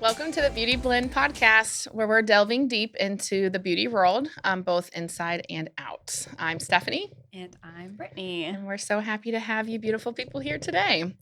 Welcome to the Beauty Blend podcast, where we're delving deep into the beauty world, both inside and out. I'm Stephanie. And I'm Brittany. And we're so happy to have you beautiful people here today.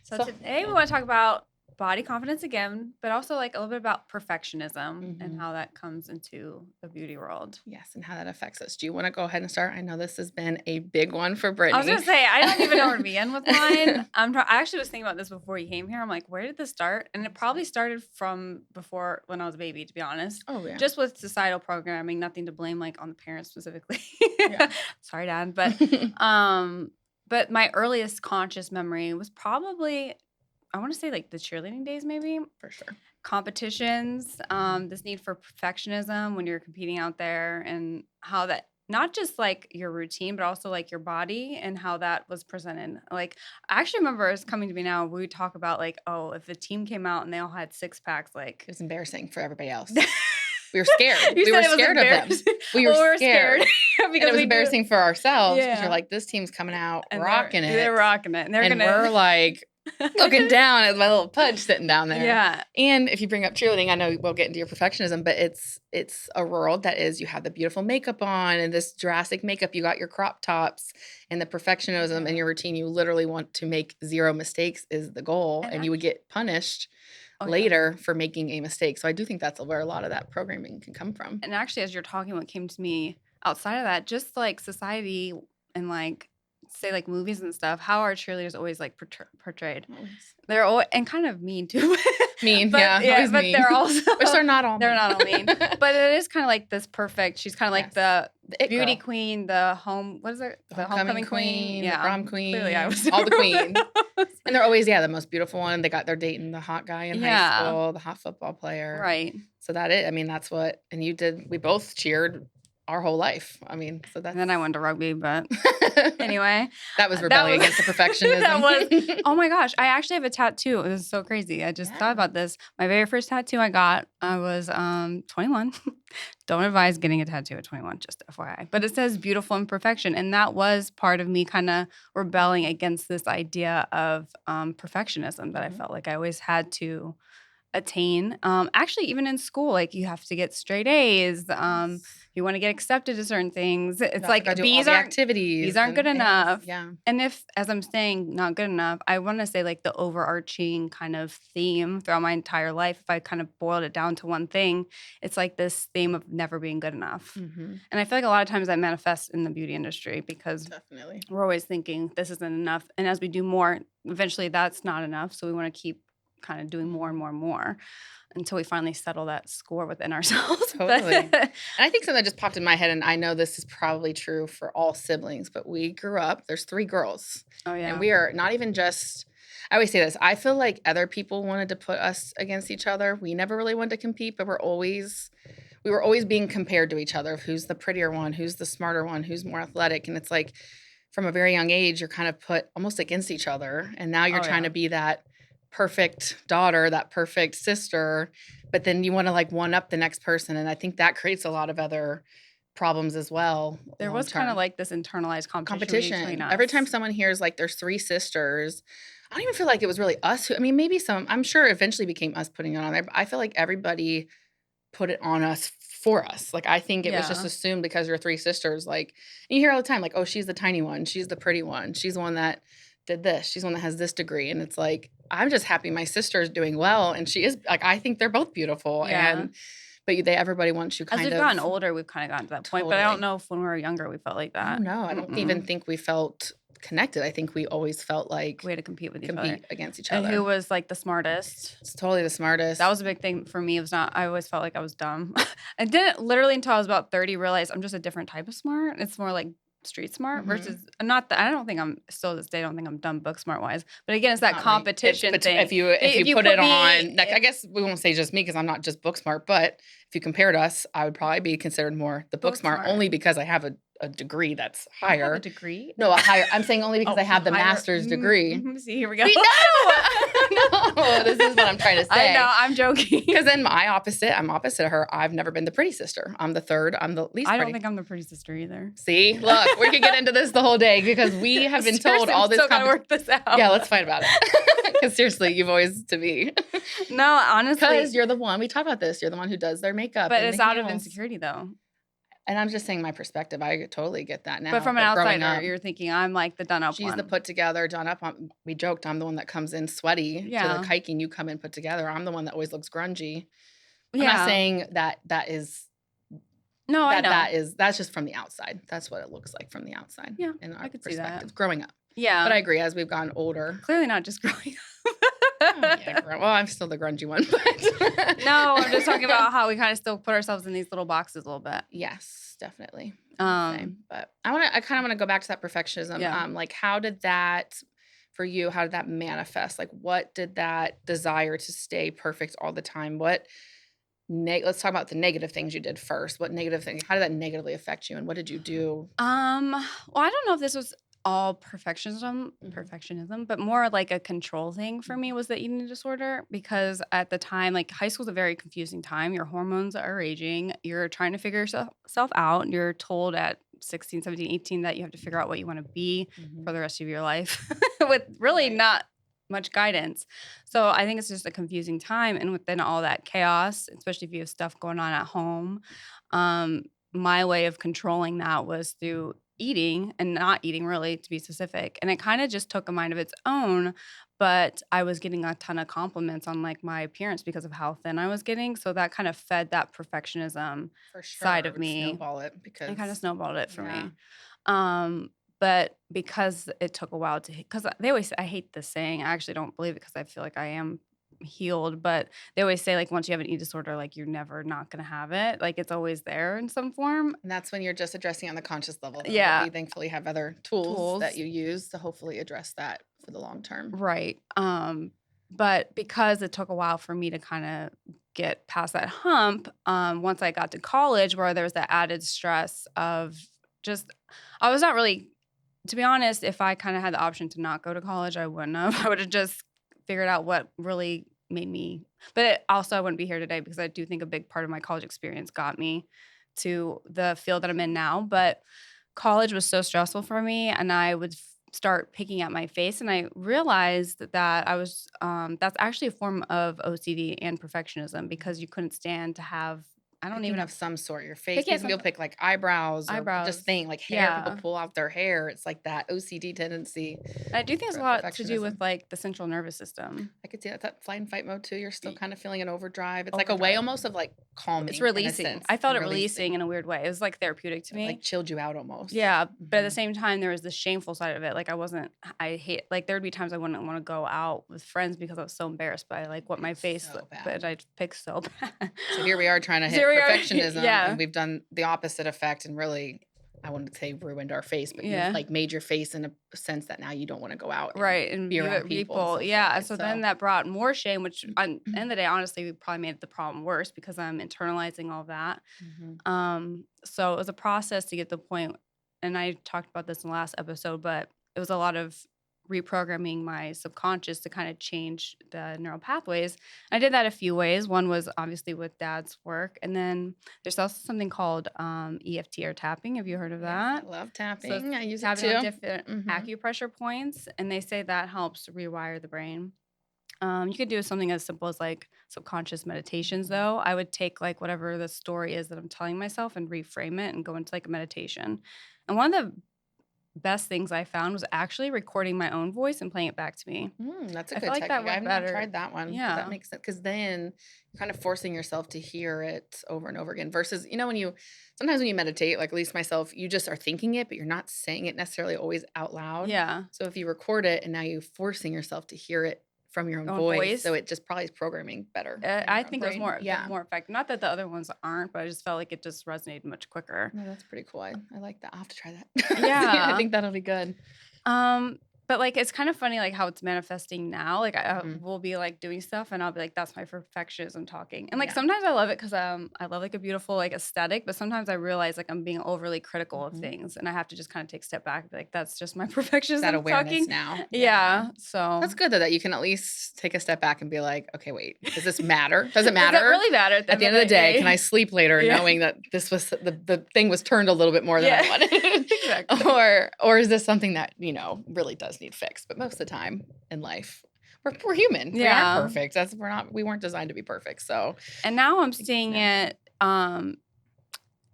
So today we want to talk about body confidence again, but also like a little bit about perfectionism and how that comes into the beauty world. Yes, and how that affects us. Do you want to go ahead and start? I know this has been a big one for Brittany. I was going to say, I don't even know where to begin with mine. I actually was thinking about this before you came here. I'm like, where did this start? And it probably started from before when I was a baby, to be honest. Oh, yeah. Just with societal programming, nothing to blame like on the parents specifically. Yeah. Sorry, Dad. But my earliest conscious memory was probably, I want to say like the cheerleading days, maybe. For sure. Competitions, this need for perfectionism when you're competing out there, and how that not just like your routine, but also like your body and how that was presented. Like, I actually remember it's coming to me now. We talk about like, oh, if the team came out and they all had six packs, like it was embarrassing for everybody else. We were scared. We were scared of them. We were scared. Because it was embarrassing for ourselves because you're like, this team's coming out and rocking it. They're rocking it. And we're like looking down at my little pudge sitting down there. Yeah. And if you bring up cheerleading, I know we'll get into your perfectionism, but it's a world that is, you have the beautiful makeup on and this drastic makeup, you got your crop tops and the perfectionism and your routine. You literally want to make zero mistakes is the goal, and you would get punished later for making a mistake. So I do think that's where a lot of that programming can come from. And actually, as you're talking, what came to me outside of that, just like society and like, say like movies and stuff, how are cheerleaders always like portrayed? They're always, and kind of mean too. Mean, but, yeah. But mean. they're also, which they're not all. They're not all mean. But it is kind of like this perfect. She's kind of like the beauty girl. Queen, the home. What is it? The homecoming queen, yeah, the prom queen. Clearly, I was all the queens. And they're always the most beautiful one. They got their dating the hot guy in high school, the hot football player, right? So that's what. And you did. We both cheered our whole life. So that's. And then I went to rugby, but anyway. That was rebelling against the perfectionism. That was, oh my gosh. I actually have a tattoo. It was so crazy. I just thought about this. My very first tattoo I got, I was 21. Don't advise getting a tattoo at 21, just FYI. But it says beautiful imperfection. And that was part of me kind of rebelling against this idea of perfectionism that I felt like I always had to attain. Actually, even in school, like you have to get straight A's. You want to get accepted to certain things. It's like these aren't good enough. Yeah. And if, as I'm saying, not good enough, I want to say like the overarching kind of theme throughout my entire life, if I kind of boiled it down to one thing, it's like this theme of never being good enough. And I feel like a lot of times that manifests in the beauty industry because we're always thinking this isn't enough. And as we do more, eventually that's not enough. So we want to keep kind of doing more and more and more until we finally settle that score within ourselves. Totally. And I think something that just popped in my head, and I know this is probably true for all siblings, but we grew up, there's 3 girls. Oh, yeah. And we are not even just, I always say this, I feel like other people wanted to put us against each other. We never really wanted to compete, but we were always being compared to each other of who's the prettier one, who's the smarter one, who's more athletic. And it's like from a very young age, you're kind of put almost against each other. And now you're trying to be that perfect daughter, that perfect sister, but then you want to like one up the next person. And I think that creates a lot of other problems as well. There was kind of like this internalized competition between us. Every time someone hears like there's 3 sisters, I don't even feel like it was really us maybe I'm sure eventually became us putting it on there, but I feel like everybody put it on us for us. Like, I think it was just assumed because you're 3 sisters, like, and you hear all the time, like, oh, she's the tiny one. She's the pretty one. She's the one that did this. She's the one that has this degree. And it's like, I'm just happy my sister is doing well. And she is, like, I think they're both beautiful. Yeah. But everybody wants you kind of. As we've gotten older, we've kind of gotten to that point. But I don't know if when we were younger, we felt like that. No, I don't even think we felt connected. I think we always felt like we had to compete against each other. And who was like the smartest? It's totally the smartest. That was a big thing for me. It was not. I always felt like I was dumb. I didn't literally until I was about 30 realize I'm just a different type of smart. It's more like street smart versus not that I don't think I'm still to this day. I don't think I'm dumb book smart wise. But again, it's that not competition thing. If you put it on, like, I guess we won't say just me because I'm not just book smart. But if you compared us, I would probably be considered more the book smart only because I have a degree that's I have a higher. degree. No, a higher. I'm saying only because Oh, I have the higher. master's degree. See, here we go. See, no, this is what I'm trying to I say. know, I'm joking. Because then I'm opposite of her. I've never been the pretty sister. I'm the third. I'm the least I don't pretty. think I'm the pretty sister either. See, look, we could get into this the whole day because we have been told Seriously, all we this. still gotta work this out. Yeah, let's fight about it. Because seriously, you've always to me. No, honestly. Because you're the one. We talked about this. You're the one who does their makeup. But and it's the out of nails. insecurity though. And I'm just saying my perspective. I totally get that now. But from an growing outsider, up, you're thinking I'm like the done up she's one. the put together, done up. We joked I'm the one that comes in sweaty to Yeah. the hiking. You come in put together. I'm the one that always looks grungy. I'm Yeah. not saying that is No, I know. that's just from the outside. That's what it looks like from the outside. Yeah, in our I could see that. perspectives growing up. Yeah. But I agree. As we've gotten older, clearly not just growing up. yeah, well, I'm still the grungy one. But No, I'm just talking about how we kind of still put ourselves in these little boxes a little bit. yes, definitely. Same. But I kind of want to go back to that perfectionism. Yeah. Like how did that for you? How did that manifest? Like what did that desire to stay perfect all the time? Let's talk about the negative things you did first. What negative thing? How did that negatively affect you? And what did you do? Well, I don't know if this was all perfectionism, but more like a control thing for me was the eating disorder because at the time, like high school is a very confusing time. Your hormones are raging. You're trying to figure yourself out. You're told at 16, 17, 18 that you have to figure out what you want to be for the rest of your life with really Right. not much guidance. So I think it's just a confusing time. And within all that chaos, especially if you have stuff going on at home, my way of controlling that was through eating and not eating really to be specific. And it kind of just took a mind of its own, but I was getting a ton of compliments on like my appearance because of how thin I was getting. So that kind of fed that perfectionism For sure. side it of would me. snowball it because It kind of snowballed it for yeah. me. But because it took a while because they always, I hate this saying. I actually don't believe it because I feel like I am healed, but they always say like once you have an eating disorder, like you're never not gonna have it. Like it's always there in some form. And that's when you're just addressing on the conscious level. Though. Yeah. But we thankfully have other tools that you use to hopefully address that for the long term. Right. But because it took a while for me to kind of get past that hump, once I got to college where there was that added stress of just, I was not really, to be honest, if I kind of had the option to not go to college, I wouldn't have. I would have just figured out what really made me, but also I wouldn't be here today because I do think a big part of my college experience got me to the field that I'm in now. But college was so stressful for me and I would start picking at my face and I realized that I was that's actually a form of OCD and perfectionism because you couldn't stand to have I don't Picking even of have some sort. Your face. Picking at People some- pick like eyebrows. Or Eyebrows. just thing like hair. Yeah. People pull out their hair. It's like that OCD tendency. I do think it's a for lot to do with perfectionism. like the central nervous system. I could see that flight and fight mode too. You're still Y- kind of feeling an overdrive. It's like a way Overdrive. almost of like calming. It's in a releasing. sense, I felt and it releasing in a weird way. It was like therapeutic to It, me. like chilled you out almost. Yeah, but at the Mhm. same time, there was the shameful side of it. Like I hate like there'd be times I wouldn't want to go out with friends because I was so embarrassed by like what my It's face, so bad. but I picked so bad. So here we are trying to hit Here we are. perfectionism, Yeah. and we've done the opposite effect, and really, I wouldn't say ruined our face, but Yeah. you've like made your face in a sense that now you don't want to go out. and Right, and be view around it people and so yeah. forth, So then so- that brought more shame, which on the end of the day, honestly, we probably made the problem worse because I'm internalizing all that. So it was a process to get to the point, and I talked about this in the last episode, but it was a lot of reprogramming my subconscious to kind of change the neural pathways. I did that a few ways. One was obviously with Dad's work, and then there's also something called EFT or tapping. Have you heard of Yes, that? I love tapping. I use it Tapping too. on different Mhm. acupressure points, and they say that helps rewire the brain. You could do something as simple as like subconscious meditations, though. I would take like whatever the story is that I'm telling myself and reframe it and go into like a meditation. And one of the best things I found was actually recording my own voice and playing it back to me. That's a I good feel like that technique. I worked have not better. tried that one. But Yeah. that makes sense because then you're kind of forcing yourself to hear it over and over again. Versus, when sometimes when you meditate, like at least myself, you just are thinking it, but you're not saying it necessarily always out loud. Yeah. So if you record it and now you're forcing yourself to hear it from your own Own voice, so voice. it just probably is programming better. in your I own think it was brain. more Yeah. more effective. Not that the other ones aren't, but I just felt like it just resonated much quicker. No, that's pretty cool. I like that. I'll have to try that. Yeah. I think that'll be good. But, like, it's kind of funny, like, how it's manifesting now. Like, I Mhm. will be, like, doing stuff, and I'll be like, "That's my perfectionism talking." And, like, Yeah. sometimes I love it because I love, like, a beautiful, like, aesthetic, but sometimes I realize, like, I'm being overly critical of Mhm. things, and I have to just kinda take a step back and be like, "That's just my That perfectionism awareness talking." now. Yeah. Yeah, so That's good though that you can at least take a step back and be like, "Okay, wait, does this matter? Does it does it matter? really matter at the At end the of end of the the day, can I day? sleep later Yeah. knowing that this was the thing was turned a little bit more than I Yeah. wanted?" Exactly. Or is this something that, really does need fixed? But most of the time in life, we're human. We aren't Yeah. perfect. We weren't designed to be perfect. So, And now I'm it's seeing natural. it,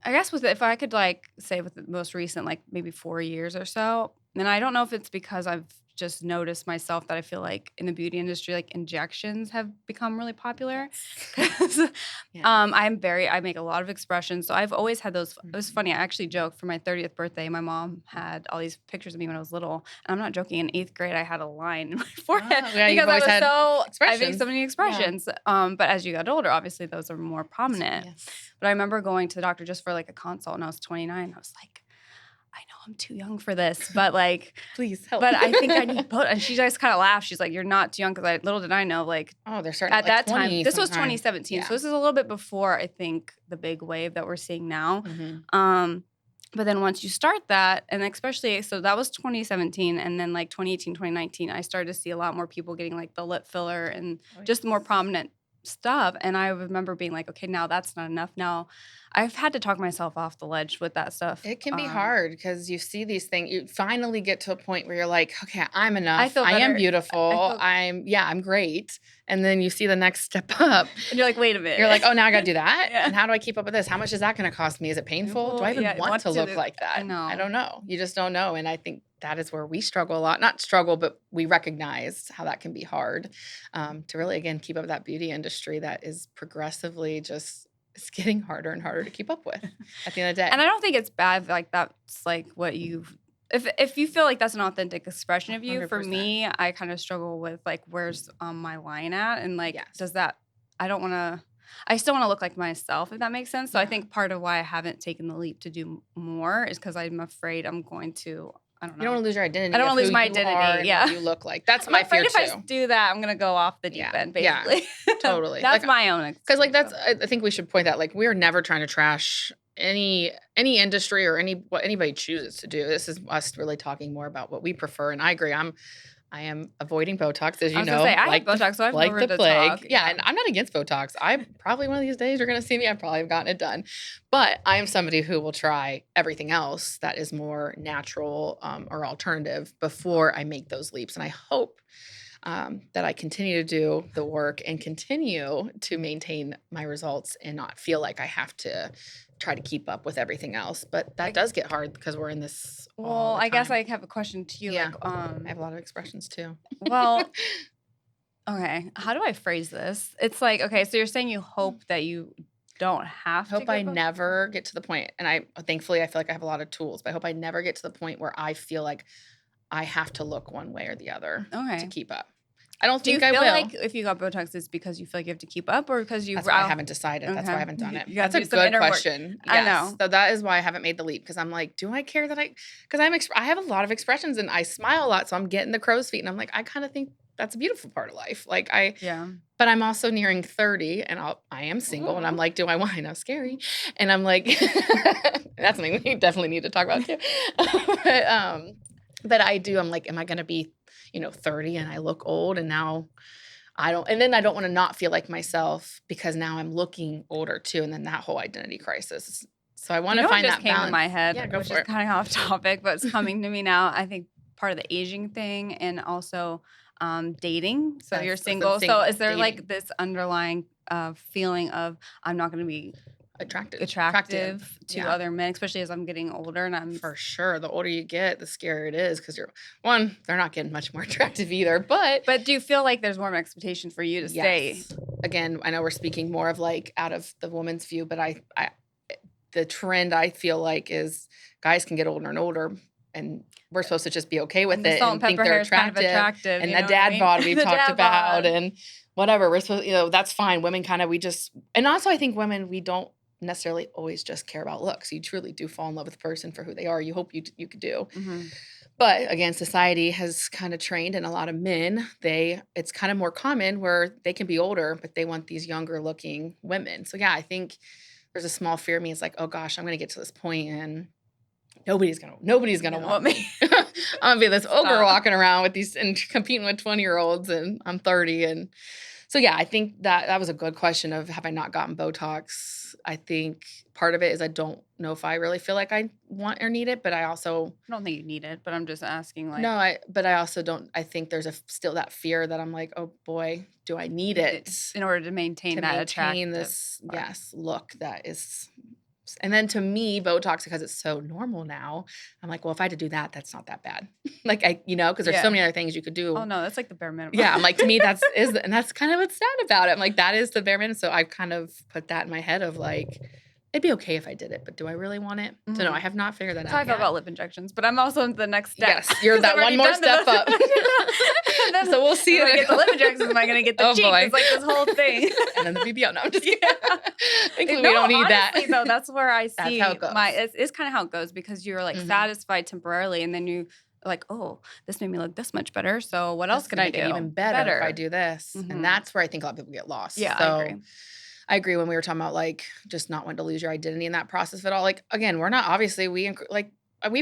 I guess with if I could, like, say with the most recent, like, maybe 4 years or so, and I don't know if it's because I've just noticed myself that I feel like in the beauty industry, like, injections have become really popular Yes. 'cause, Yeah. I make a lot of expressions, so I've always had those it was Mhm. funny, I actually joked for my 30th birthday, my mom had all these pictures of me when I was little, and I'm not joking, in 8th grade, I had a line in my forehead Oh, yeah, you've because always had I make so expressions. many Yeah. expressions, but as you got older, obviously, those are more prominent. Yes. But I remember going to the doctor just for, like, a consult, and I was 29. I was like, "I know I'm too young for this, but, like Please help. but I think I need both." And she just kinda laughed. She's like, "You're not too young," 'cause little did I know, like, Oh, they're starting at at like that time 20 this was sometimes. 2017, so Yeah. this is a little bit before, I think, the big wave that we're seeing now. Mhm. Um, but then once you start that, and especially so that was 2017, and then, like, 2018, 2019, I started to see a lot more people getting, like, the lip filler and Oh, just more yes. prominent stuff, and I remember being like, "Okay, now that's not enough." Now I've had to talk myself off the ledge with that stuff. It can be hard because you see these things. You finally get to a point where you're like, okay, I'm I enough. feel I am better. I beautiful. feel I'm great. And then you see the next step up. and you're like, "Wait a You're minute." like, oh, now I got to do that. Yeah. And how do I keep up with this? How much is that going to cost me? Is it painful? Do Painful, I even yeah, want want to to look do like I that? I know. don't know. You just don't know. And I think that is where we struggle a lot. Not struggle, but we recognize how that can be hard to really, again, keep up with that beauty industry that is progressively just, it's getting harder and harder to keep up with at the end of the And day. I don't think it's bad, like, that's, like, what you if you feel like that's an authentic expression of you, for 100%. me, I kinda struggle with, like, where's, my line at, and, like, Yes. does that I don't wanna I still wanna look like myself, if that makes sense, so I Yeah. think part of why I haven't taken the leap to do more is because 'cause I'm afraid I'm going to I don't You don't know. wanna lose your I identity don't of wanna who lose my you are identity, and what yeah. you look like. That's I'm my afraid fear if I too. do that, I'm gonna go off the deep Yeah. end, Yeah. basically. Totally. That's my own Because like, experience, that's though. I think we should point that, like, we're never trying to trash any industry or what anybody chooses to do. This is us really talking more about what we prefer, and I agree. I am avoiding Botox, as I you was gonna say, know, I have Botox, so I have no like room the to talk, plague. Yeah, yeah. and I'm not against Botox. I probably one of these days you're gonna see me, I probably have gotten it done. But I am somebody who will try everything else that is more natural, or alternative before I make those leaps, and I hope, that I continue to do the work and continue to maintain my results and not feel like I have to try to keep up with everything else, but that I does get hard because we're in this all Well, the I guess time. I have a question to you, Yeah, like, I have a lot of expressions too. well, okay, how do I phrase this? It's like, okay, so you're saying you hope that you don't I have to hope I get Botox? never get to the point, and I thankfully, I feel like I have a lot of tools, but I hope I never get to the point where I feel like I have to look one way or the other to Okay. keep up. I don't Do you think I feel will. like if you got Botox, it's because you feel like you have to keep up or because you That's why I haven't decided. That's why I okay. haven't done it. You gotta That's a do some good inner work. question. I Yes. know. So that is why I haven't made the leap because I'm like, do I care that because I have a lot of expressions and I smile a lot, so I'm getting the crow's feet, and I'm like, I kind of think that's a beautiful part of life. Yeah. But I'm also nearing 30, and I am single, and I'm Ooh. like, do I want? I know, scary, and I'm like, that's something we definitely need to talk about too. but but I do. I'm like, am I going to be, 30 and I look old, and now I don't and then I don't wanna not feel like myself because now I'm looking older too, and then that whole identity crisis. So I You wanna know what find just that came to balance. my Yeah, head, go which for is it. kind of off topic, but it's coming to me now. I think part of the aging thing and also dating. So you're Yes, listen, single. So is single, there like dating, this underlying feeling of I'm not going to be attractive. attractive to Yeah, other men, especially as I'm getting older and I'm for sure. The older you get, the scarier it is because they're not getting much more attractive either, but but do you feel like there's more of an expectation for you to stay? yes. Again, I know we're speaking more of, like, out of the woman's view, but the trend I feel like is guys can get older and older, and we're supposed to just be okay with And the it salt and and think pepper they're hair is kind of attractive, attractive, and you the know what I dad mean? bod we've The talked dad about, bod. and whatever. We're supposed, that's fine. Women kind of we just and also I think women we don't necessarily always just care about looks. You truly do fall in love with the person for who they are. You hope you could do. Mhm. But again, society has kind of trained, and a lot of men, it's kind of more common where they can be older, but they want these younger looking women. So yeah, I think there's a small fear of me. It's like, oh gosh, I'm gonna get to this point and nobody's gonna You want want me. I'm gonna be this ogre Stop. walking around with these and competing with 20-year-olds, and I'm 30. And so yeah, I think that was a good question of have I not gotten Botox? I think part of it is I don't know if I really feel like I want or need it, but I also I don't think you need it, but I'm just asking, like, no, I also don't. I think there's still that fear that I'm like, oh boy, do I need it in order to maintain to that maintain attractive this part. look that is. And then to me, Botox, because it's so normal now, I'm like, well, if I had to do that, that's not that bad. Like because there's so Yeah. many other things you could do. Oh no, that's like the bare minimum. Yeah, I'm like, to me, and that's kind of what's sad about it. I'm like, that is the bare minimum. So I kind of put that in my head of like, it'd be okay if I did it, but do I really want it? So no, I Mhm. have not figured that That's how I out feel yet. about lip injections, but I'm also in the next step. Yes, you're 'Cause that I've already one more done the step up. And then So we'll see when I it. get the lip injections, am I gonna get the Oh, cheek? boy. It's like this whole thing. And then the BBL. No, I'm just kidding. Yeah. Thankfully, No, we don't need that. honestly, though, that's where I That's see how it goes. it's kind of how it goes because you're like Mhm. satisfied temporarily and then you like, oh, this made me look this much better. So what else This can would I make do? it even better if I do this. Mhm. And that's where I think a lot of people get lost. Yeah, So I agree. I agree when we were talking about like just not wanting to lose your identity in that process of it all. Like again, we're not obviously we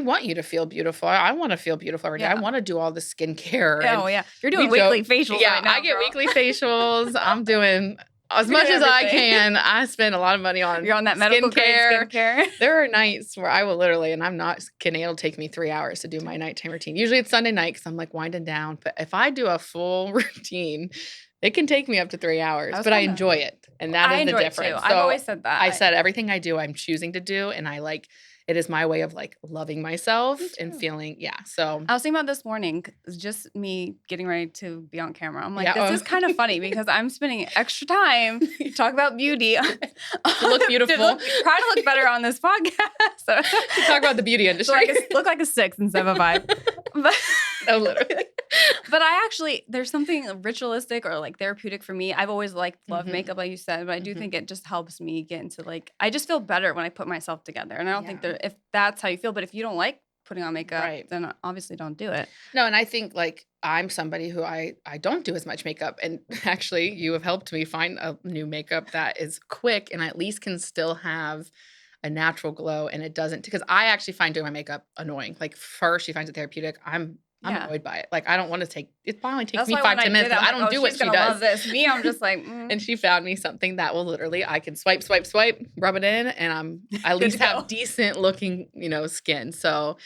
want you to feel beautiful. I want to feel beautiful every day. I Yeah. want to do all the skincare. Oh and yeah, you're doing we joke- weekly facials Yeah, right now. I get girl. weekly facials. I'm doing as You're much doing as I everything. can. I spend a lot of money on You're on that medical grade skincare. There are nights where I will literally, and I'm not kidding, it'll take me 3 hours to do my nighttime routine. Usually it's Sunday night because I'm like winding down. But if I do a full routine, it can take me up to 3 hours, was but I kinda- enjoy it. And that I is the enjoy it difference. too. I've always said that. I said everything I do, I'm choosing to do. And I like, it is my way of like loving myself Me and too. feeling, yeah. So I was thinking about this morning, it's just me getting ready to be on camera. I'm like, Yeah, this oh. is kind of funny because I'm spending extra time to talk about beauty. To look beautiful. Try to look better on this podcast. So, to talk about the beauty so industry. look like a 6 instead of a 5. But, No, literally. but I actually, there's something ritualistic or like therapeutic for me. I've always loved Mhm. makeup, like you said, but I do Mhm. think it just helps me get into like, I just feel better when I put myself together. And I don't think Yeah. if that's how you feel, but if you don't like putting on makeup, Right. then obviously don't do it. No, and I think like I'm somebody who I don't do as much makeup, and actually you have helped me find a new makeup that is quick and at least can still have a natural glow, and it doesn't, because I actually find doing my makeup annoying. Like first she finds it therapeutic. I'm Yeah. annoyed by it. Like I don't want to take it. Probably takes That's me why 5 when 10 I minutes. did it, But I I'm don't like, do oh, what she's she gonna love does. this. Me, I'm just like, And she found me something that will literally I can swipe, swipe, swipe, rub it in, and I at Good least to go. have decent looking, skin. So,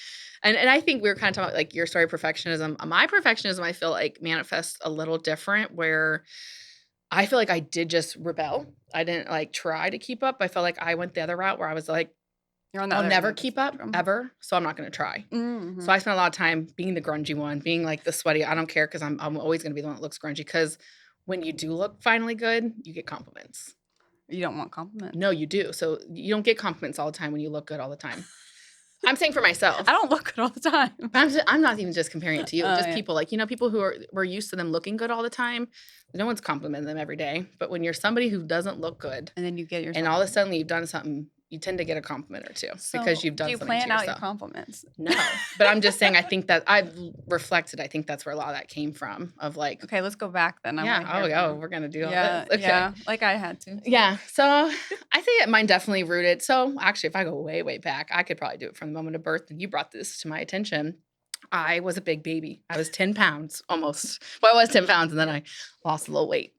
and I think we were kind of talking about like your story of perfectionism. My perfectionism, I feel like manifests a little different, where I feel like I did just rebel. I didn't like try to keep up. I felt like I went the other route where I was like, you're on the I'll other never end of the keep up spectrum. ever, so I'm not going to try. Mhm. So I spent a lot of time being the grungy one, being like the sweaty. I don't care because I'm always going to be the one that looks grungy. Because when you do look finally good, you get compliments. You don't want compliments. No, you do. So you don't get compliments all the time when you look good all the time. I'm saying for myself. I don't look good all the time. I'm not even just comparing it to you. Just Yeah. people like, people who we're used to them looking good all the time. No one's complimenting them every day. But when you're somebody who doesn't look good, And then you get yourself. and all of a sudden you've done something, you tend to get a compliment or two because you've done do you something plan to out yourself. your compliments? No, but I'm just saying, I think that I've reflected. I think that's where a lot of that came from. Of like, Okay, let's go back then. we're gonna do all Yeah, this. Okay. yeah, like I had to. Yeah. So I think mine definitely rooted. So actually, if I go way, way back, I could probably do it from the moment of birth. And you brought this to my attention. I was a big baby. I was 10 pounds almost. Well, I was 10 pounds and then I lost a little weight.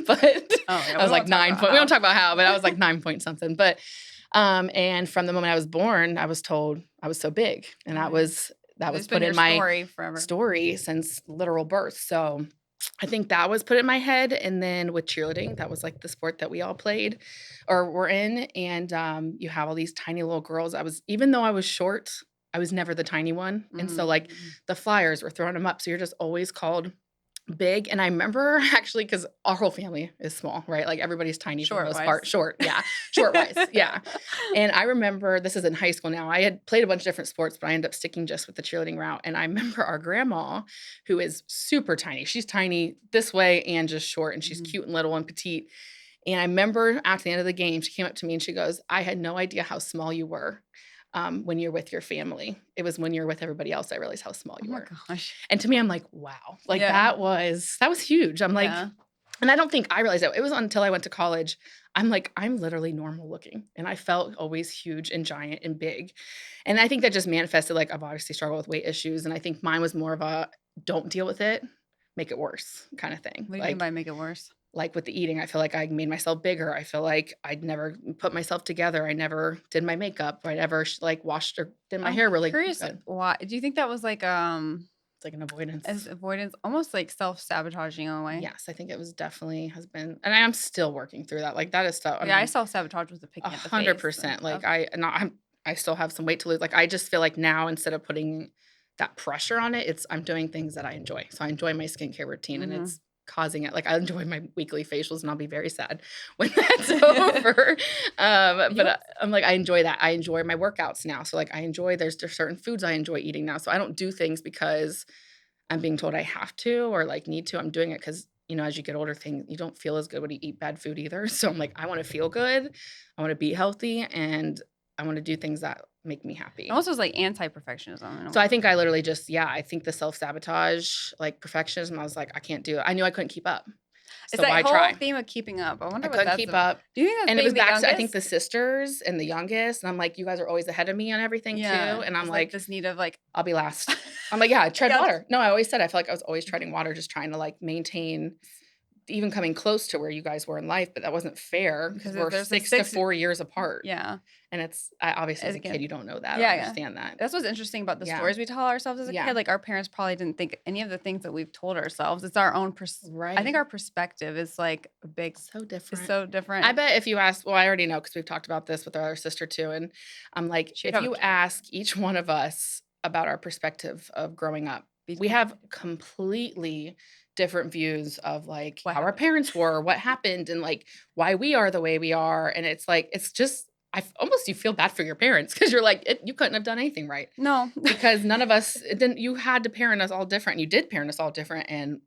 But yeah, I was like 9 point. We don't talk about how, but I was like 9 point something. But and from the moment I was born, I was told I was so big. And that was It's put been in your my story forever. story since literal birth. So I think that was put in my head. And then with cheerleading, that was like the sport that we all played or were in. And you have all these tiny little girls. Even though I was short, I was never the tiny one. And so like the flyers were throwing them up. So you're just always called big. And I remember actually, because our whole family is small, right? Like everybody's tiny for the most part. Short. Yeah. Short wise. Yeah. And I remember, this is in high school now, I had played a bunch of different sports, but I ended up sticking just with the cheerleading route. And I remember our grandma, who is super tiny. She's tiny this way and just short, and she's cute and little and petite. And I remember at the end of the game, she came up to me and she goes, I had no idea how small you were. when you're with your family. It was when you're with everybody else I realized how small Oh you my were. gosh. And to me, I'm like, wow, like Yeah. that was huge. I'm like, Yeah. and I don't think I realized that. It was until I went to college. I'm like, I'm literally normal looking. And I felt always huge and giant and big. And I think that just manifested like I've obviously struggled with weight issues. And I think mine was more of a don't deal with it, make it worse kind of thing. What do you mean by make it worse? Like with the eating, I feel like I made myself bigger. I feel like I'd never put myself together. I never did my makeup. I never like washed or did my I'm hair really curious good. why. Do you think that was like It's like an avoidance. as avoidance, almost like self-sabotaging in a way? Yes, I think it was definitely has been, and I am still working through that. Like that is stuff. I Yeah, I mean, self-sabotage with the picking at the face and 100%. Like stuff. I still have some weight to lose. Like I just feel like now instead of putting that pressure on it, I'm doing things that I enjoy. So I enjoy my skincare routine, and Mhm. it's causing it. Like I enjoy my weekly facials, and I'll be very sad when that's over. But You I'm like I enjoy that. I enjoy my workouts now. So like I enjoy. There's certain foods I enjoy eating now. So I don't do things because I'm being told I have to or like need to. I'm doing it because, as you get older, you don't feel as good when you eat bad food either. So I'm like, I want to feel good. I want to be healthy and I want to do things that make me happy. also is like anti-perfectionism in a So I way. think I literally just, yeah, I think the self sabotage, like perfectionism, I was like, I can't do it. I knew I couldn't keep up. It's So that why whole try? theme of keeping up. I I wonder what couldn't that's keep about. up. Do you think that's And it was being the back to, I think, the youngest? sisters and the youngest. And I'm like, you guys are always ahead of me on everything too. Yeah, And I'm it's like like, this need of like I'll be last. I'm like, yeah, tread yes. water. No, I always said I felt like I was always treading water, just trying to like maintain even coming close to where you guys were in life, but that wasn't fair because Because we're there's a 6 to 6 4 years apart. yeah. And I obviously as a Again. kid, you don't know that or Yeah, yeah. understand that. That's what's interesting about the Yeah. stories we tell ourselves as a Yeah. kid. Like our parents probably didn't think any of the things that we've told ourselves. It's our own I think Right. our perspective is like a big So is different. so I different. bet if you ask, well, I already know because we've talked about this with our other sister too. And I'm like, She'd if have a you ask each one of us about our perspective of growing up, we have completely different views of like What how our happened. parents were, what happened, and like why we are the way we are. And it's like, it's just, almost you feel bad for your parents because you're like, you couldn't have done anything right No. because none of us, it didn't, you had to parent us all different. And you did parent us all different. And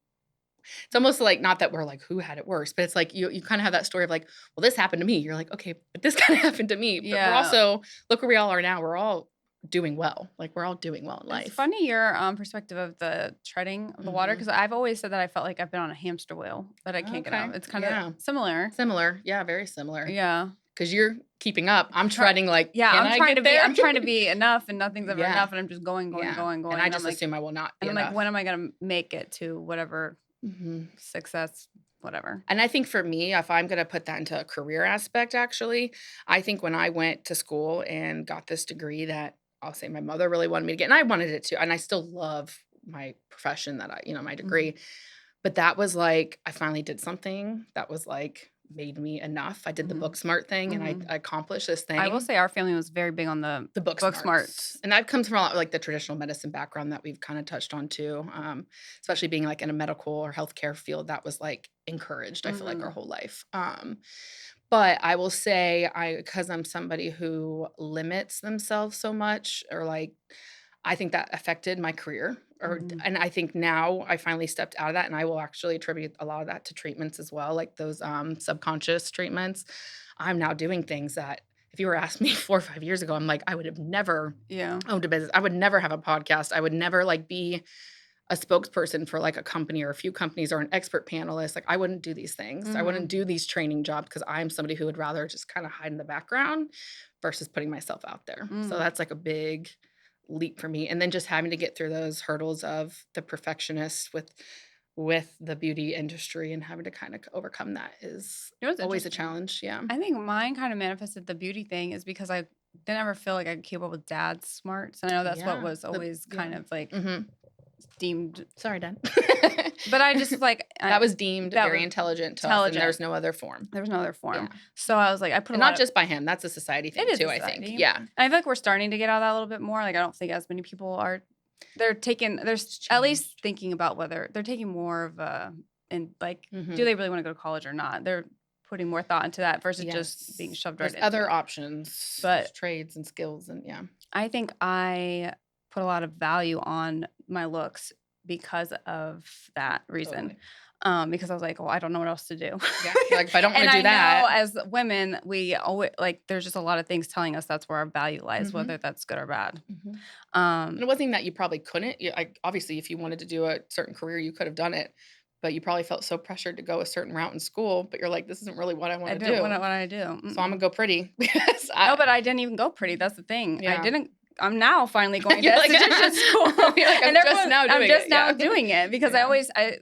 it's almost like not that we're like who had it worse, but it's like you kind of have that story of like, well, this happened to me. You're like, okay, but this kind of happened to me. But we're Yeah. also look where we all are now. We're all doing well. Like we're all doing well in life. It's funny your perspective of the treading of the water Mhm. because I've always said that I felt like I've been on a hamster wheel that I can't get Okay. out. It's kind Yeah. of similar. Similar. Yeah, very similar. Yeah. Because you're keeping up. I'm treading like, Yeah, can I'm I trying get to be there? I'm trying to be enough and nothing's ever Yeah. enough and I'm just going. Yeah. And And I I'm just like, assume I will not be and I'm enough. like, when am I gonna make it to whatever Mhm. success, whatever? And I think for me, if I'm going to put that into a career aspect, actually, I think when I went to school and got this degree that I'll say my mother really wanted me to get, and I wanted it too, and I still love my profession that my degree, but that was like, I finally did something that was like, made me enough. I did the Mhm. book smart thing and Mhm. I accomplished this thing. I will say our family was very big on the The book smarts. And I've come from a lot like the traditional medicine background that we've kind of touched on too. Especially being like in a medical or healthcare field that was like encouraged, I feel like our Mhm. whole life. But I will say because I'm somebody who limits themselves so much or like I think that affected my career Mhm. and I think now I finally stepped out of that and I will actually attribute a lot of that to treatments as well, like those subconscious treatments. I'm now doing things that if you were asking me 4 or 5 years ago, I'm like, I would have never Yeah. owned a business. I would never have a podcast. I would never like be a spokesperson for like a company or a few companies or an expert panelist. Like I wouldn't do these things. I wouldn't do these training jobs because I'm somebody who would rather just kind of hide in the background versus putting myself out there. So Mm. that's like a big leap for me. And then just having to get through those hurdles of the perfectionist with the beauty industry and having to kind of overcome that is You know what's always a interesting? challenge. Yeah. I think mine kind of manifested the beauty thing is because I didn't ever feel like I could keep up with dad's smarts. And I know that's what Yeah. was always kind of like Mhm. deemed. Sorry, Dad. But I just like that was deemed that very was intelligent to us, and intelligent. there's no other form. There was no other form. Yeah. So I was like, I put And a lot not just by him, that's a society thing It is too, a I think. society. Yeah. And I feel like we're starting to get out of that a little bit more. Like I don't think as many people are. They're It's at least changed. thinking about whether they're taking more of and like, Mhm. do they really want to go to college or not? They're putting more thought into that versus just Yes. being shoved right There's into other it. options, But trades and skills and yeah. I think I put a lot of value on my looks because of that reason. Totally. because I was like, well, I don't know what else to do. Yeah. You're like, if I don't want And to I do know that. as women, we always like there's just a lot of things telling us that's where our value lies, Hmm. whether that's good or bad. Hmm. Um, And it wasn't even that you probably couldn't. Obviously, if you wanted to do a certain career, you could have done it, but you probably felt so pressured to go a certain route in school. But you're like, this isn't really what I want I to didn't want do. what I do. So I'm gonna Mm-mm. go pretty because No, but I didn't even go pretty. That's the thing. I yeah. didn't. I'm now finally going to You're like, esthetician school, you're like, I'm and just now I'm doing just it. now Yeah. doing it because Yeah.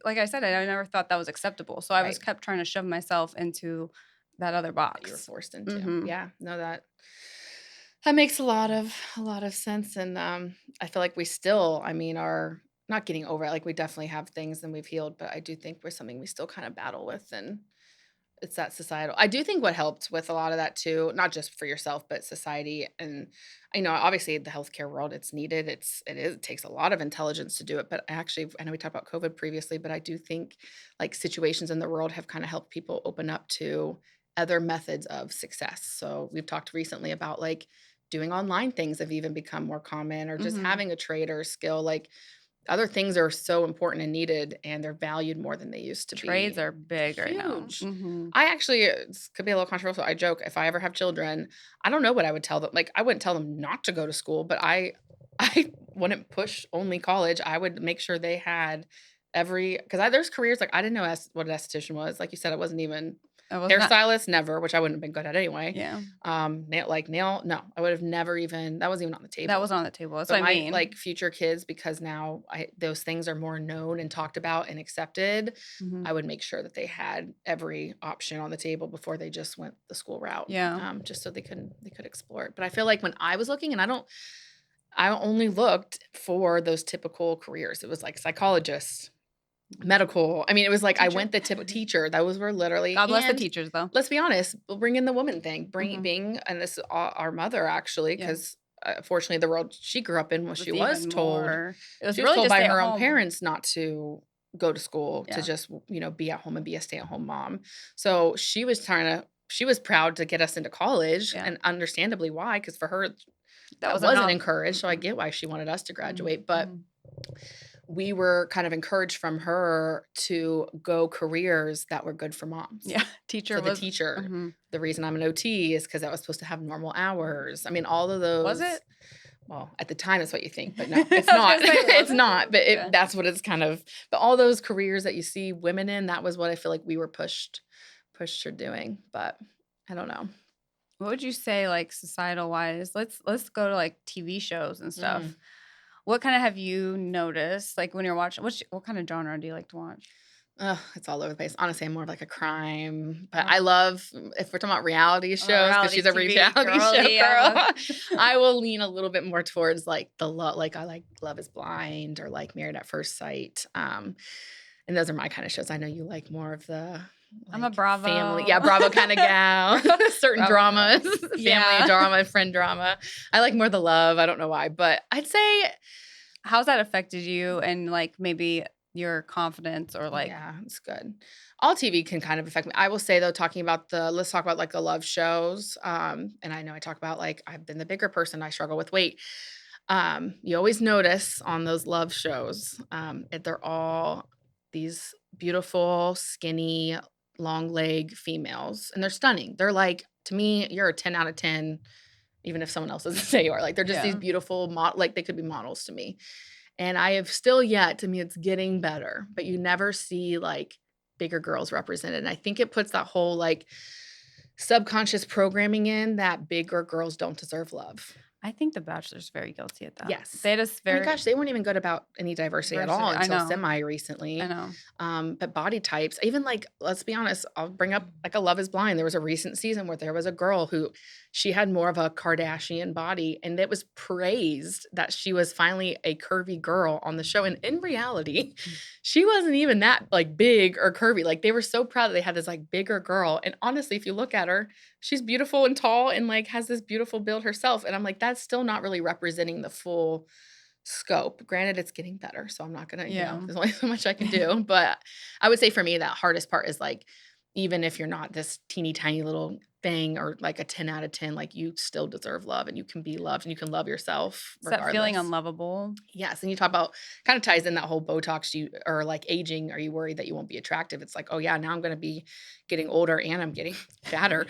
like I said, I never thought that was acceptable. So I was Right. kept trying to shove myself into that other That you were box. forced into. Hmm. Yeah. No, that makes a lot of sense. And I feel like we still, I mean, are not getting over it. Like we definitely have things and we've healed, but I do think we're something we still kind of battle with. And it's that societal. I do think what helped with a lot of that too, not just for yourself, but society. And I know obviously the healthcare world, it's needed. It takes a lot of intelligence to do it. But I know we talked about COVID previously, but I do think like situations in the world have kind of helped people open up to other methods of success. So we've talked recently about like doing online things have even become more common, or just Hmm. having a trade or a skill. Like other things are so important and needed, and they're valued more than they used to Trades be. are big right now. Huge. Hmm. I actually, this could be a little controversial. I joke if I ever have children, I don't know what I would tell them. Like I wouldn't tell them not to go to school, but I wouldn't push only college. I would make sure they had because there's careers like I didn't know what an esthetician was. Like you said, it wasn't even I was not. hairstylist, never, which I wouldn't have been good at anyway. Yeah, Nail, no, I would have never even. That wasn't even on the that table. was on the table. That's But what I my, mean. like, future kids, because now those things are more known and talked about and accepted, Hmm. I would make sure that they had every option on the table before they just went the school route, Yeah. just so they could explore it. But I feel like when I was looking, and I only looked for those typical careers. It was like psychologist, medical. I mean, it was like I Teacher. went the typical teacher. Those were literally, God bless the and teachers, though. let's be honest, we'll bring in the woman thing, Hmm. being, and this is our mother actually, Yeah, because fortunately the world she grew up in was she was was even told more. It was she was really told just by stay at her own home. parents not to go to school, to Yeah, just be at home and be a stay-at-home mom. So she was proud to get us into college, yeah. and understandably why, because for her That that wasn't wasn't how. encouraged. So I Mm-mm. get why she wanted us to Mhm, graduate, but mhm. we were kind of encouraged from her to go careers that were good for moms. Yeah, So teacher the was. teacher, Mhm. the reason I'm an OT is because I was supposed to have normal hours. I mean, all of Was those. it? Well, at the time, that's what you think, but no, I it's was not. gonna say, was It's it? not. But Yeah. that's what it's kind of. But all those careers that you see women in, that was what I feel like we were pushed for doing. But I don't know. What would you say, like, societal wise? Let's go to, like, TV shows and Mm. stuff. What kinda have you noticed, like, when you're watching what kind of genre do you like to watch? Ugh, it's all over the place. Honestly, I'm more of like a crime, but I Uh, love if we're talking about reality I'm a shows, because reality she's a TV reality show girly. girl. I'm a I will lean a little bit more towards like the love, like I like Love Is Blind or like Married at First Sight. And those are my kind of shows. I know you like more of the I'm a like family, yeah, Bravo. Bravo kind of gal. Certain Bravo girl. dramas, family Yeah. drama, friend drama. I like more the love. I don't know why, but I'd say How's that affected you and, like, maybe your confidence or, like. yeah, it's good. All TV can kind of affect me. I will say though, talking about let's talk about like the love shows. And I know I talk about like I've been the bigger person. I struggle with weight. You always notice on those love shows, they're all these beautiful, skinny, long leg females, and they're stunning. They're like, to me, you're a 10 out of 10, even if someone else doesn't say you are. Like, they're just these Yeah. beautiful, like they could be models to me. And I have still yet, to me, it's getting better, but you never see like bigger girls represented. And I think it puts that whole like subconscious programming in that bigger girls don't deserve love. I think The Bachelor's very guilty at that. Yes. They just I mean, very gosh, they weren't even good about any diversity at all diversity. I until know. semi I recently. know. But body types, even like, let's be honest, I'll bring up like a Love Is Blind. There was a recent season where there was a girl who she had more of a Kardashian body, and it was praised that she was finally a curvy girl on the show. And in reality, she wasn't even that like big or curvy. Like they were so proud that they had this like bigger girl. And honestly, if you look at her, she's beautiful and tall and like has this beautiful build herself. And I'm like, that's still not really representing the full scope. Granted, it's getting better. So I'm not gonna, Yeah. there's only so much I can do. But I would say for me, that hardest part is like, even if you're not this teeny tiny little thing or like a 10 out of 10, like you still deserve love and you can be loved and you can love yourself It's that feeling regardless. unlovable. Yes, and you talk about kind of ties in that whole Botox you or like aging. Are you worried that you won't be attractive? It's like, oh yeah, now I'm going to be getting older and I'm getting fatter.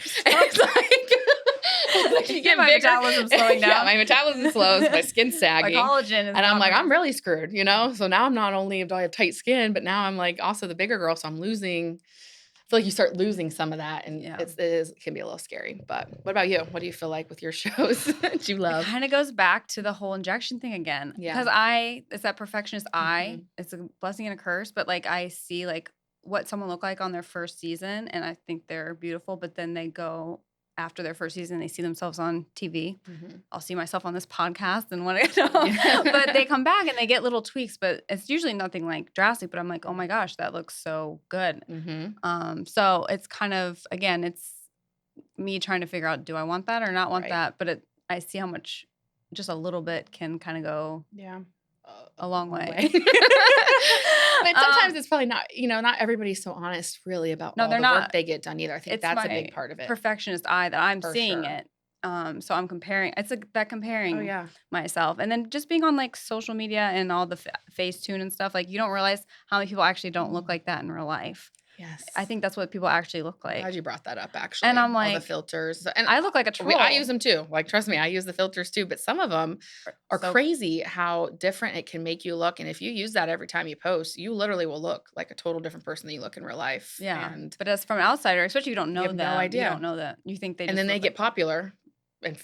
It's like you get My bigger. metabolism slowing Yeah, down. my metabolism slows, my skin's My sagging. collagen is And I'm not like, I'm producing. really screwed, you know? So now I'm not only do I have tight skin, but now I'm like also the bigger girl. So I'm losing, I feel like you start losing some of that and Yeah. it can be a little scary. But what about you? What do you feel like with your shows that you It love? kind of goes back to the whole injection thing again. Yeah. Because it's that perfectionist eye. Mhm. It's a blessing and a curse, but like I see like what someone looked like on their first season and I think they're beautiful, but then they go after their first season, they see themselves on TV. Mhm. I'll see myself on this podcast and what I know. Yeah. But they come back and they get little tweaks, but it's usually nothing like drastic. But I'm like, oh my gosh, that looks so good. Mhm. So it's kind of again, it's me trying to figure out, do I want that or not want Right. that? But I see how much just a little bit can kind of go Yeah. a long way. But sometimes it's probably not, not everybody's so honest really about No, all they're the work not. they get done either. I think It's that's a my big part of it. perfectionist eye that I'm For seeing sure. it. So I'm comparing. It's like that Oh comparing yeah. myself, and then just being on like social media and all the Facetune and stuff. Like you don't realize how many people actually don't look Mm. like that in real life. Yes. I think that's what people actually look I'm glad like. you brought that up actually. And I'm All the like, filters. And I look like a troll. I use them too. Like trust me, I use the filters too, but some of them are So- crazy how different it can make you look. And if you use that every time you post, you literally will look like a total different person than you look in real life. Yeah. And But as from an outsider, especially if you don't know have no them, idea. you don't know that. You think they and just then they look get like popular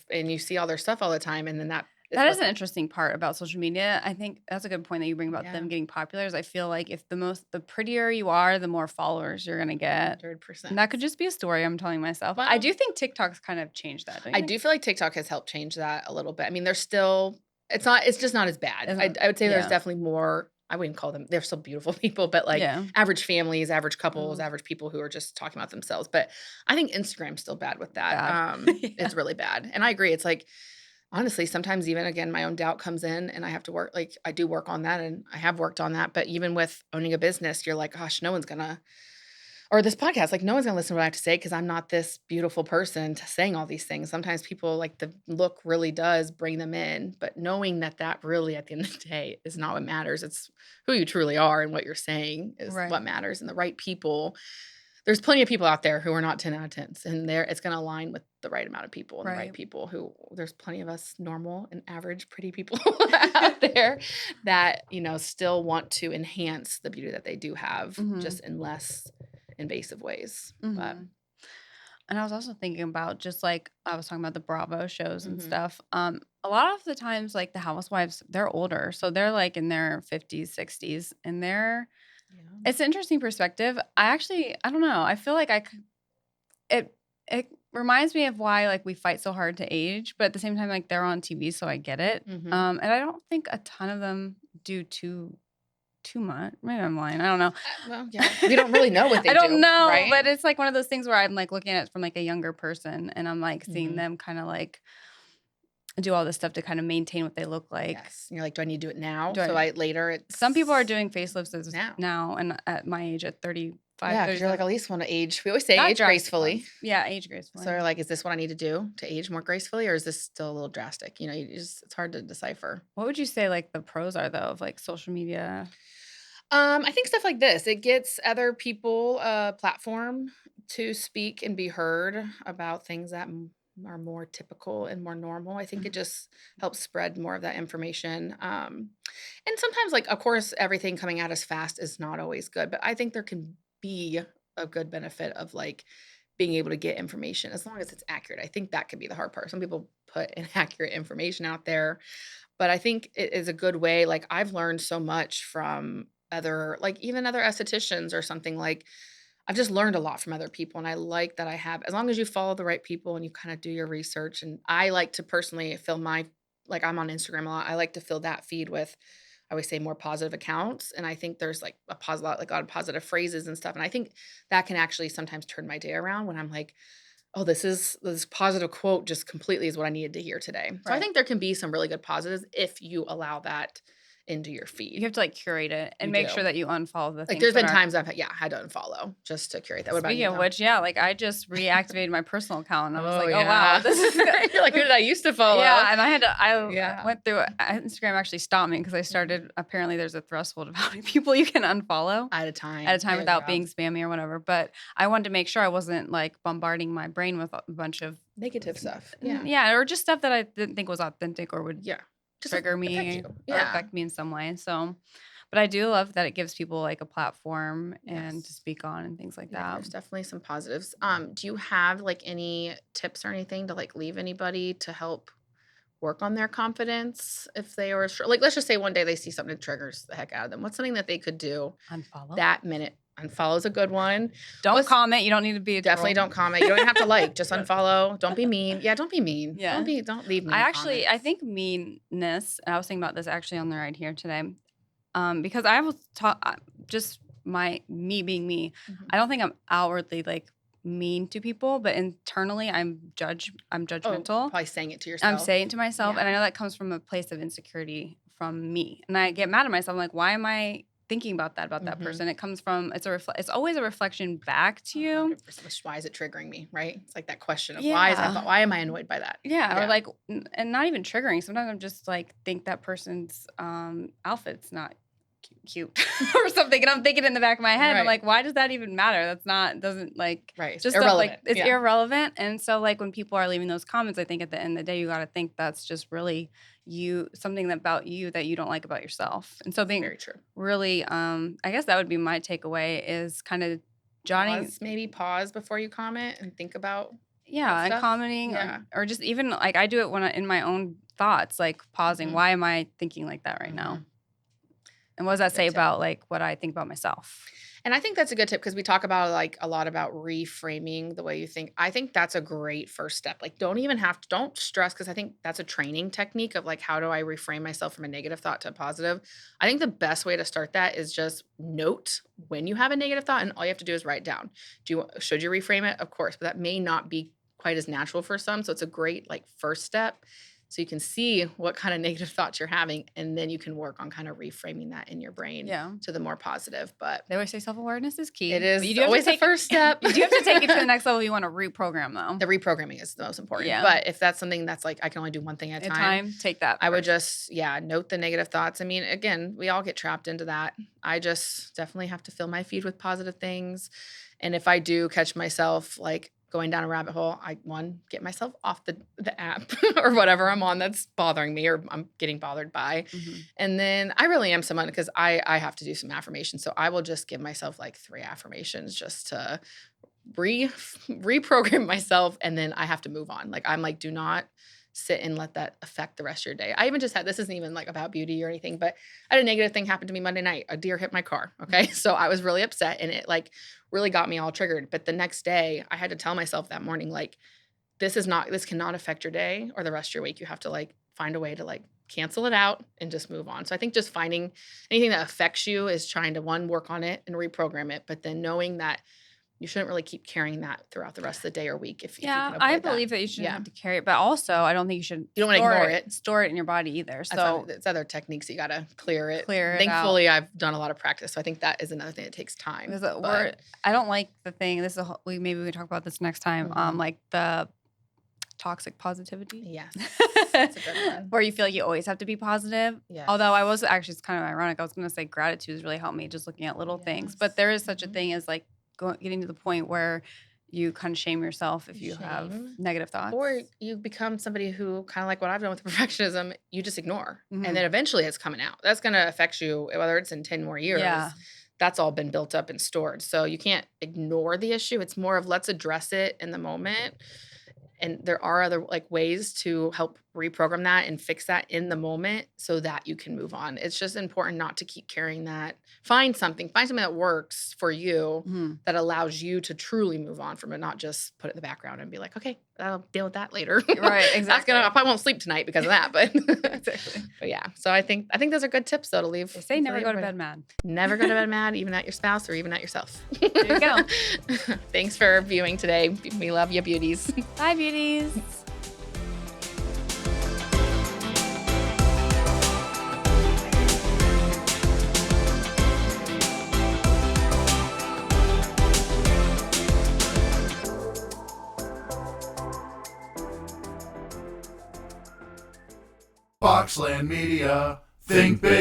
and you see all their stuff all the time and then that that is what's an interesting part about social media. I think that's a good point that you bring about them Yeah. getting popular. Is I feel like if the prettier you are, the more followers you're gonna get. 100%. And that could just be a story I'm telling myself. I Well- do think TikTok's kind of changed that. Don't you I think? do feel like TikTok has helped change that a little bit. I mean, there's still it's just not as bad. Isn't- I would say there's yeah. definitely more I wouldn't call them they're still beautiful people, but like Yeah. average families, average couples, Mhm. average people who are just talking about themselves. But I think Instagram's still bad with that. Bad. Yeah. It's really bad. And I agree. It's like honestly, sometimes even again, my own doubt comes in and I have to work like I do work on that and I have worked on that. But even with owning a business, you're like, gosh, no one's gonna or this podcast, like no one's gonna listen to what I have to say because I'm not this beautiful person to saying all these things. Sometimes people like the look really does bring them in, but knowing that that really at the end of the day is not what matters. It's who you truly are and what you're saying is Right. what matters. And the right people, there's plenty of people out there who are not 10 out of 10s and it's going to align with the right amount of people and the right Right. people who there's plenty of us normal and average pretty people out there that, still want to enhance the beauty that they do have Mhm. just in less invasive ways. But Mhm. And I was also thinking about just like I was talking about the Bravo shows and Mhm. stuff. A lot of the times, like the housewives, they're older, so they're like in their 50s, 60s, and it's an interesting perspective. I don't know. I feel like it reminds me of why like we fight so hard to age, but at the same time, like they're on TV, so I get it. Mhm. And I don't think a ton of them do too much. Maybe I'm lying. I don't know. Well, yeah, we don't really know what they I don't do, know, right? but it's like one of those things where I'm like looking at it from like a younger person, and I'm like seeing Mhm. them kind of like do all this stuff to kind of maintain what they look like. Yes. And you're like, do I need to do it now? Do I- So later it's Some people are doing facelifts Now. now, and at my age, at 35, Yeah, because you're like 37. at least want to age. We always say Not age drastic gracefully. ones. Yeah, age gracefully. So you're like, is this what I need to do to age more gracefully, or is this still a little drastic? It's hard to decipher. What would you say like the pros are though of like social media? I think stuff like this, it gets other people a platform to speak and be heard about things that are more typical and more normal. I think it just helps spread more of that information. And sometimes, like, of course, everything coming at us fast is not always good, but I think there can be a good benefit of like being able to get information as long as it's accurate. I think that could be the hard part. Some people put inaccurate information out there, but I think it is a good way. Like I've learned so much from other, like even other estheticians or something like I've just learned a lot from other people. And I like that I have, as long as you follow the right people and you kind of do your research. And I like to personally fill like I'm on Instagram a lot. I like to fill that feed with, I always say more positive accounts. And I think there's like like a lot of positive phrases and stuff. And I think that can actually sometimes turn my day around when I'm like, oh, this positive quote just completely is what I needed to hear today. So I Right. think there can be some really good positives if you allow that into your You feed. have to like curate it and You make do. sure that you unfollow the Like things there's that been are. times I've had to unfollow just to curate that. What about Speaking you of though? which, yeah, like I just reactivated my personal account and I was Oh like, oh yeah. wow, this is You're like, who did I used to follow? yeah. And I Yeah. went through Instagram actually stopped me because I started apparently there's a threshold of how many people you can unfollow At a time. at a time There you without go. being spammy or whatever. But I wanted to make sure I wasn't like bombarding my brain with a bunch of Negative stuff. Yeah. yeah, or just stuff that I didn't think was authentic or would Yeah. Just trigger affect me you. or Yeah. affect me in some way. So, but I do love that it gives people like a platform and to Yes. speak on and things like Yeah, that. there's definitely some positives. Do you have like any tips or anything to like leave anybody to help work on their confidence if they are like let's just say one day they see something that triggers the heck out of them. What's something that they could do Unfollow. that minute? Unfollow is a good one. Don't What's- comment. You don't need to be a Definitely troll. don't comment. You don't even have to like. Just unfollow. Don't be mean. Yeah, don't be mean. Yeah. Don't leave me. I think meanness, and I was thinking about this actually on the ride here today, because I was just me being me. I don't think I'm outwardly like mean to people, but internally I'm judgmental. Probably saying it to yourself. I'm saying it to myself, Yeah. and I know that comes from a place of insecurity from me, and I get mad at myself. I'm like, why am I thinking about that Mhm. person? It comes from it's always a reflection back to you. 100%. Why is it triggering me? Right? It's like that question of Yeah. why am I annoyed by that? Yeah, or like, and not even triggering. Sometimes I'm just like think that person's outfit's not cute or something, and I'm thinking in the back of my head, I'm Right. like, why does that even matter? Doesn't like Right. It's just stuff irrelevant. like it's Yeah. irrelevant. And so like when people are leaving those comments, I think at the end of the day, you got to think that's just really something about you that you don't like about yourself. And so being Very true. really, I guess that would be my takeaway is kind of jotting. Maybe pause before you comment and think about Yeah, and stuff. commenting Yeah. or just even like I do it when in my own thoughts, like pausing. Mhm. Why am I thinking like that right now? Mhm. And what does that That's a say good tip. about like what I think about myself? And I think that's a good tip because we talk about like a lot about reframing the way you think. I think that's a great first step. Like don't stress because I think that's a training technique of like how do I reframe myself from a negative thought to a positive. I think the best way to start that is just note when you have a negative thought and all you have to do is write down. Should you reframe it? Of course, but that may not be quite as natural for some. So it's a great like first step. So you can see what kind of negative thoughts you're having, and then you can work on kind of reframing that in your brain Yeah. to the more positive. But They always say self-awareness is key. it is But you do have always to the first step. You do have to take it to the next level. You want to reprogram though. The reprogramming is the most important. Yeah. But if that's something that's like I can only do one thing at a time, Take that. I would first. just note the negative thoughts. I mean, again, we all get trapped into that. I just definitely have to fill my feed with positive things. And if I do catch myself like going down a rabbit hole, I get myself off the app or whatever I'm on that's bothering me or I'm getting bothered by. Mhm. And then I really am someone because I have to do some affirmations. So I will just give myself like 3 affirmations just to reprogram myself. And then I have to move on. Like I'm like, do not sit and let that affect the rest of your day. I even just had, this isn't even like about beauty or anything, but I had a negative thing happen to me Monday night. A deer hit my car. Okay. So I was really upset and it like really got me all triggered. But the next day I had to tell myself that morning, like, this cannot affect your day or the rest of your week. You have to like find a way to like cancel it out and just move on. So I think just finding anything that affects you is trying to work on it and reprogram it, but then knowing that you shouldn't really keep carrying that throughout the rest of the day or week. If you can avoid I believe that you shouldn't have to carry it, but also I don't think you should. You don't wanna ignore it. Store it in your body either. So it's other techniques. You got to clear it. Clear it Thankfully, I've done a lot of practice. So I think that is another thing that takes time. because I don't like the thing. This is maybe we can talk about this next time. Mhm. Like the toxic positivity. Yes, that's a good one. Where you feel like you always have to be positive. Yes. Although I was actually, it's kind of ironic. I was going to say gratitude has really helped me just looking at little things. But there is such a Mhm. thing as like getting to the point where you kind of shame yourself if you have Shame. negative thoughts. Or you become somebody who, kind of like what I've done with perfectionism, you just ignore. Mhm. And then eventually it's coming out. That's going to affect you, whether it's in 10 more years. Yeah. That's all been built up and stored. So you can't ignore the issue. It's more of let's address it in the moment. And there are other like ways to help reprogram that and fix that in the moment so that you can move on. It's just important not to keep carrying that. Find something that works for you Mhm. that allows you to truly move on from it, not just put it in the background and be like, okay, I'll deal with that later. Right, exactly. I probably won't sleep tonight because of that, but Exactly. but yeah. So I think those are good tips though to leave. They say never go to everybody. bed mad. Never go to bed mad, even at your spouse or even at yourself. There you go. Thanks for viewing today. We love you, beauties. Bye, beauties. Boxland Media. Think big.